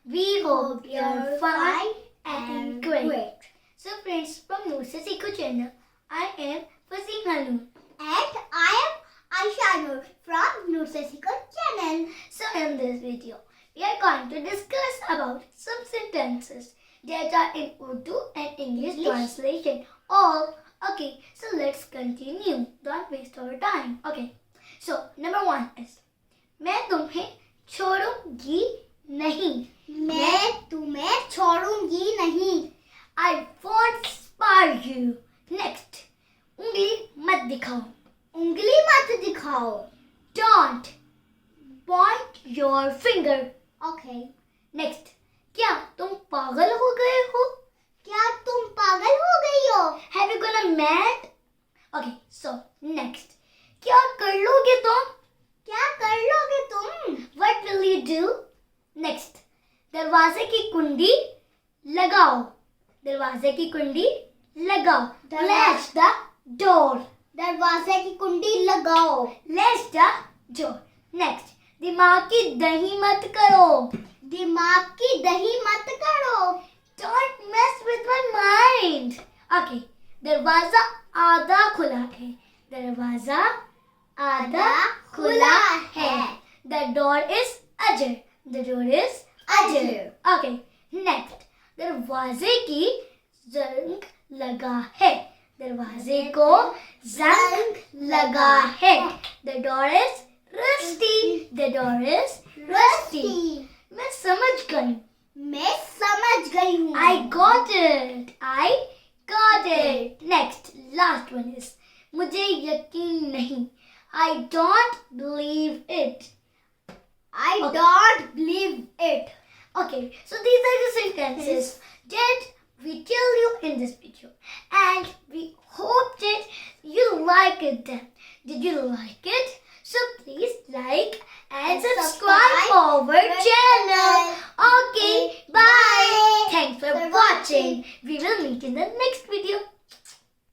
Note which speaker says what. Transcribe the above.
Speaker 1: We hope you're fine and great. So friends, from Seekho channel, I am Fasim Hanu.
Speaker 2: And I am Aisha from Seekho channel.
Speaker 1: So in this video, we are going to discuss about some sentences that are in Urdu and English translation. Okay, so let's continue. Don't waste our time. Okay, so number 1 is मैं तुम्हें छोड़ूंगी नहीं.
Speaker 2: मैं तुम्हें छोड़ूंगी नहीं.
Speaker 1: I won't spare you. Next, उंगली मत दिखाओ.
Speaker 2: उंगली मत दिखाओ.
Speaker 1: Don't point your finger.
Speaker 2: Okay.
Speaker 1: Next, क्या तुम पागल हो गए हो?
Speaker 2: क्या तुम पागल हो गई हो?
Speaker 1: Have you gone mad? Okay, so next, क्या कर लोगे तुम?
Speaker 2: क्या कर लोगे तुम?
Speaker 1: What will you do? Next, दरवाजे की कुंडी लगाओ. दरवाजे की कुंडी लगाओ. Latch the door.
Speaker 2: दरवाजे की कुंडी लगाओ.
Speaker 1: Latch the door. Next, दिमाग की दही मत करो.
Speaker 2: दिमाग की दही मत करो.
Speaker 1: Don't mess with my mind. Okay, दरवाजा आधा खुला है. दरवाजा आधा खुला है. The door is अजर. The door is अजर. Okay, next, दरवाजे की जंग लगा है. दरवाजे को जंग लगा है. The door is rusty. The door is rusty. मैं समझ गई.
Speaker 2: मैं समझ गई हूँ.
Speaker 1: I got it. I got it. Next, last one is मुझे यकीन नहीं. I don't believe it.
Speaker 2: I don't believe it.
Speaker 1: Okay, so these are the sentences that we tell you in this video, and we hope that you like it. Then, did you like it? So please like and subscribe our channel.